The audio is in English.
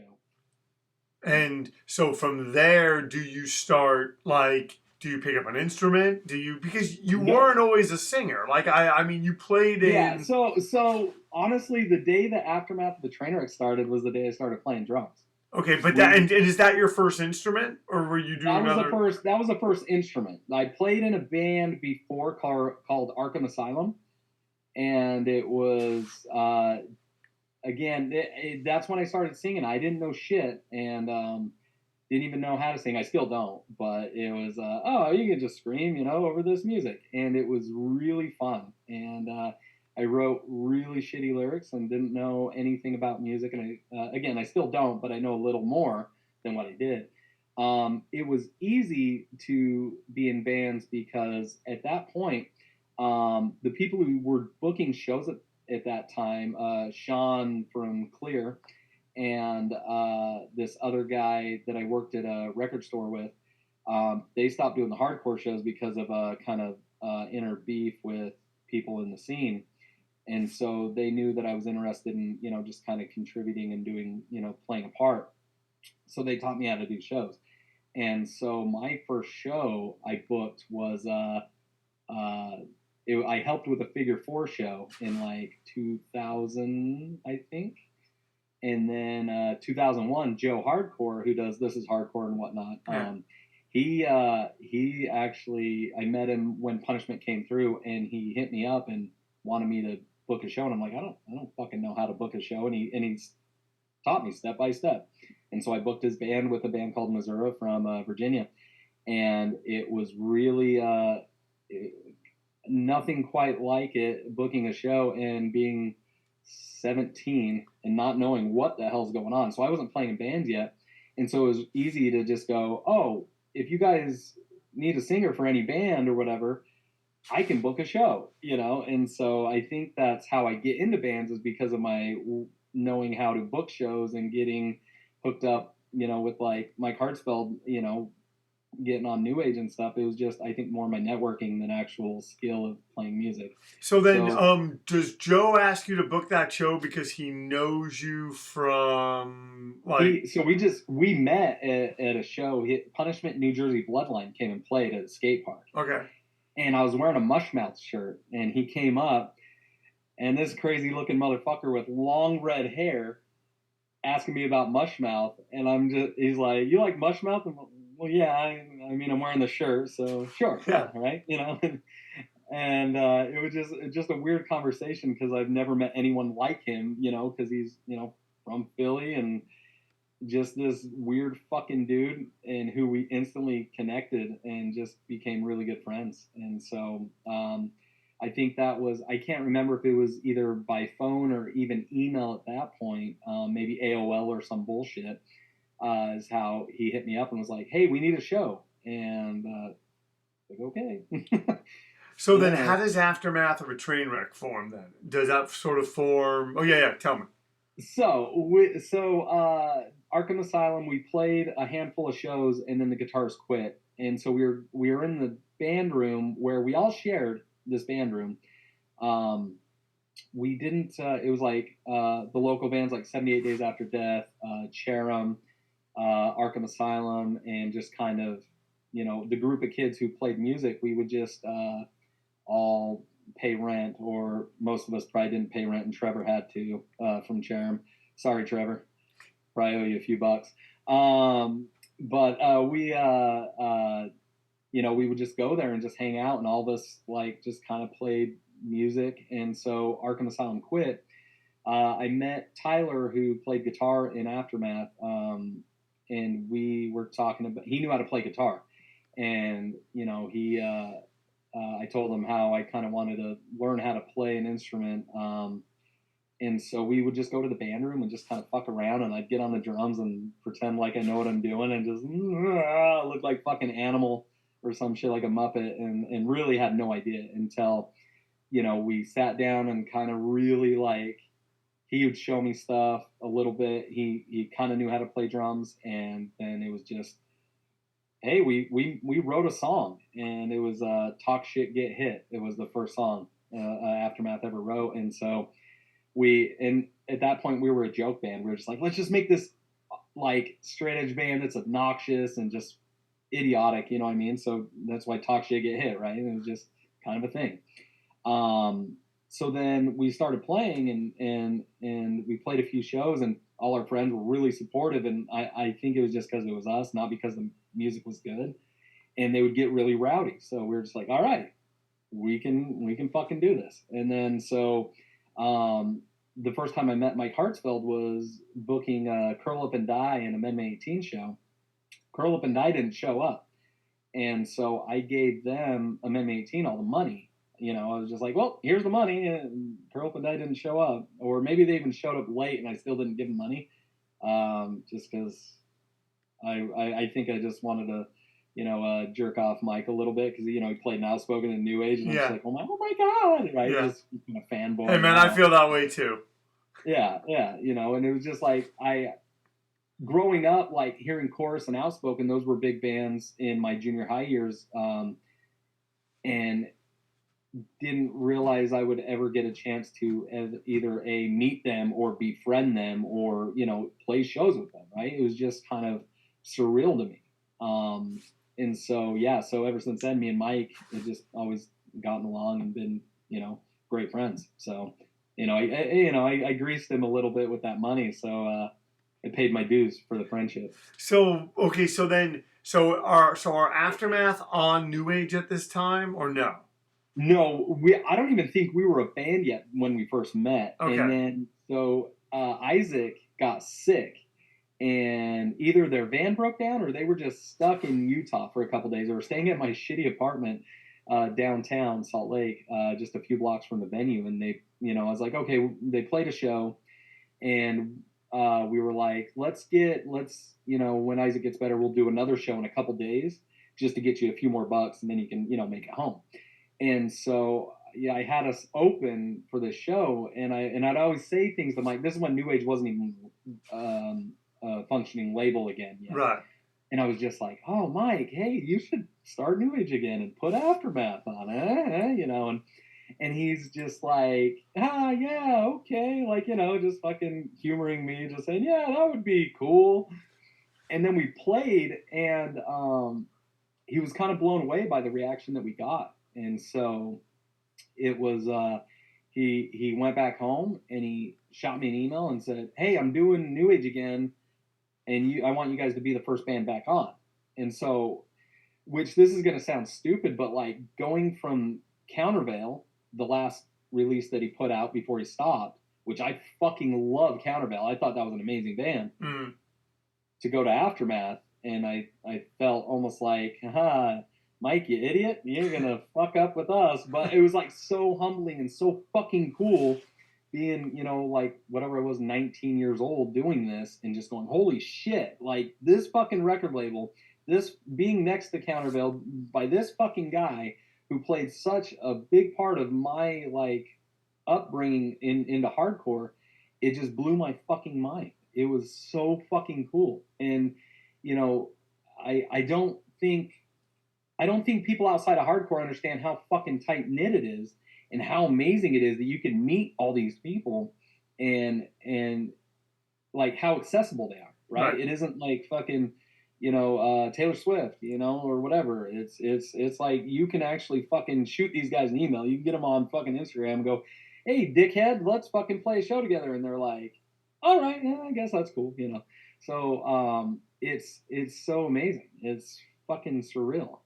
show. And so from there, do you start, like, do you pick up an instrument? Because you weren't always a singer. Like, I mean, you played in... Yeah, so honestly, the day that Aftermath of the Trainwreck started was the day I started playing drums. Okay, but and is that your first instrument, or were you doing that was the first instrument. I played in a band before called Arkham Asylum, and it was again that's when I started singing. I didn't know shit, and didn't even know how to sing. I still don't, but it was oh, you can just scream, over this music, and it was really fun. And I wrote really shitty lyrics and didn't know anything about music. And again, I still don't, but I know a little more than what I did. It was easy to be in bands because at that point, the people who were booking shows at that time, Sean from Clear, and this other guy that I worked at a record store with, they stopped doing the hardcore shows because of a kind of inner beef with people in the scene. And so they knew that I was interested in, just kind of contributing and doing, playing a part. So they taught me how to do shows. And so my first show I booked was, I helped with a figure 4 show in like 2000, I think. And then 2001, Joe Hardcore, who does This Is Hardcore and whatnot, he actually, I met him when Punishment came through, and he hit me up and wanted me to book a show, and I'm like, I don't fucking know how to book a show, and he's taught me step by step. And so I booked his band with a band called Missouri from Virginia, and it was really nothing quite like it, booking a show and being 17 and not knowing what the hell's going on. So I wasn't playing in bands yet, and so it was easy to just go, oh, if you guys need a singer for any band or whatever, I can book a show, and so I think that's how I get into bands, is because of my knowing how to book shows and getting hooked up, with like Mike Hartsfeld, getting on New Age and stuff. It was just, I think, more my networking than actual skill of playing music. So then, does Joe ask you to book that show because he knows you from like? We met at a show. Punishment New Jersey Bloodline came and played at a skate park. Okay. And I was wearing a Mushmouth shirt, and he came up, and this crazy looking motherfucker with long red hair asking me about Mushmouth, and he's like, "You like Mushmouth?" And well, yeah, I mean, I'm wearing the shirt, so sure, yeah, right, and it was just a weird conversation because I've never met anyone like him, because he's, from Philly and just this weird fucking dude, and who we instantly connected and just became really good friends. And so I think that was, I can't remember if it was either by phone or even email at that point, maybe AOL or some bullshit, is how he hit me up and was like, hey, we need a show. And like, okay. So then how does Aftermath of a Trainwreck form then? Does that sort of form? Oh, yeah, tell me. So Arkham Asylum, we played a handful of shows, and then the guitars quit. And so we were in the band room where we all shared this band room. We didn't, it was like the local bands like 78 Days After Death, Cherem, Arkham Asylum, and just kind of, the group of kids who played music. We would just all pay rent, or most of us probably didn't pay rent, and Trevor had to, from Cherem. Sorry, Trevor. Probably owe you a few bucks. But we would just go there and just hang out, and all of us like just kind of played music. And so Arkham Asylum quit. I met Tyler, who played guitar in Aftermath, and we were talking about, he knew how to play guitar, and I told him how I kind of wanted to learn how to play an instrument. And so we would just go to the band room and just kind of fuck around, and I'd get on the drums and pretend like I know what I'm doing, and just look like fucking Animal or some shit, like a Muppet, and really had no idea until, we sat down and kind of really, like, he would show me stuff a little bit. He kind of knew how to play drums, and then it was just, hey, we wrote a song, and it was Talk Shit Get Hit. It was the first song Aftermath ever wrote. And so and at that point we were a joke band. We were just like, let's just make this like straight edge band that's obnoxious and just idiotic, you know what I mean? So that's why Talk Shit Get Hit, right? It was just kind of a thing. So then we started playing and we played a few shows and all our friends were really supportive. And I think it was just because it was us, not because the music was good. And they would get really rowdy. So we were just like, all right, we can fucking do this. And then so the first time I met Mike Hartsfeld was booking Curl Up and Die in Amendment 18 show. Curl Up and Die didn't show up. And so I gave them Amendment 18 all the money. You know, I was just like, well, here's the money. And Curl Up and Die didn't show up. Or maybe they even showed up late and I still didn't give them money. Just because I think I just wanted to, you know, jerk off Mike a little bit because, you know, he played Outspoken and New Age. And I was like, oh my God. Right? Yeah. Just kind of fanboy. Hey, man, I feel that way too. Yeah. You know, and it was just like, growing up, like hearing Chorus and Outspoken, those were big bands in my junior high years. And didn't realize I would ever get a chance to either meet them or befriend them or, you know, play shows with them. Right. It was just kind of surreal to me. And so, yeah, so ever since then, me and Mike have just always gotten along and been, you know, great friends. So, you know, I greased him a little bit with that money. So, I paid my dues for the friendship. So, okay. So our Aftermath on New Age at this time or no? No, I don't even think we were a band yet when we first met. Okay. And then so Isaac got sick, and either their van broke down or they were just stuck in Utah for a couple days. They were staying at my shitty apartment downtown Salt Lake, just a few blocks from the venue. And they, you know, I was like, okay, they played a show, and we were like, let's, you know, when Isaac gets better, we'll do another show in a couple days just to get you a few more bucks, and then you can, you know, make it home. And so, yeah, I had us open for this show, and I'd always say things to Mike. This is when New Age wasn't even a functioning label again yet. Right. And I was just like, oh, Mike, hey, you should start New Age again and put Aftermath on it, you know. And he's just like, yeah, okay, like, you know, just fucking humoring me, just saying, yeah, that would be cool. And then we played, and he was kind of blown away by the reaction that we got. And so it was, he went back home and he shot me an email and said, hey, I'm doing New Age again, and I want you guys to be the first band back on. And so, which this is going to sound stupid, but like going from Countervail, the last release that he put out before he stopped, which I fucking love Countervail. I thought that was an amazing band. To go to Aftermath, and I felt almost like, Mike, you idiot, you're gonna fuck up with us. But it was like so humbling and so fucking cool being, you know, like whatever I was, 19 years old doing this and just going, holy shit, like this fucking record label, this being next to Countervail by this fucking guy who played such a big part of my like upbringing into hardcore, it just blew my fucking mind. It was so fucking cool. And, you know, I don't think people outside of hardcore understand how fucking tight knit it is and how amazing it is that you can meet all these people and like how accessible they are, right? It isn't like fucking, you know, Taylor Swift, you know, or whatever. It's like you can actually fucking shoot these guys an email. You can get them on fucking Instagram and go, hey, dickhead, let's fucking play a show together. And they're like, all right, yeah, I guess that's cool, you know. So it's so amazing. It's fucking surreal.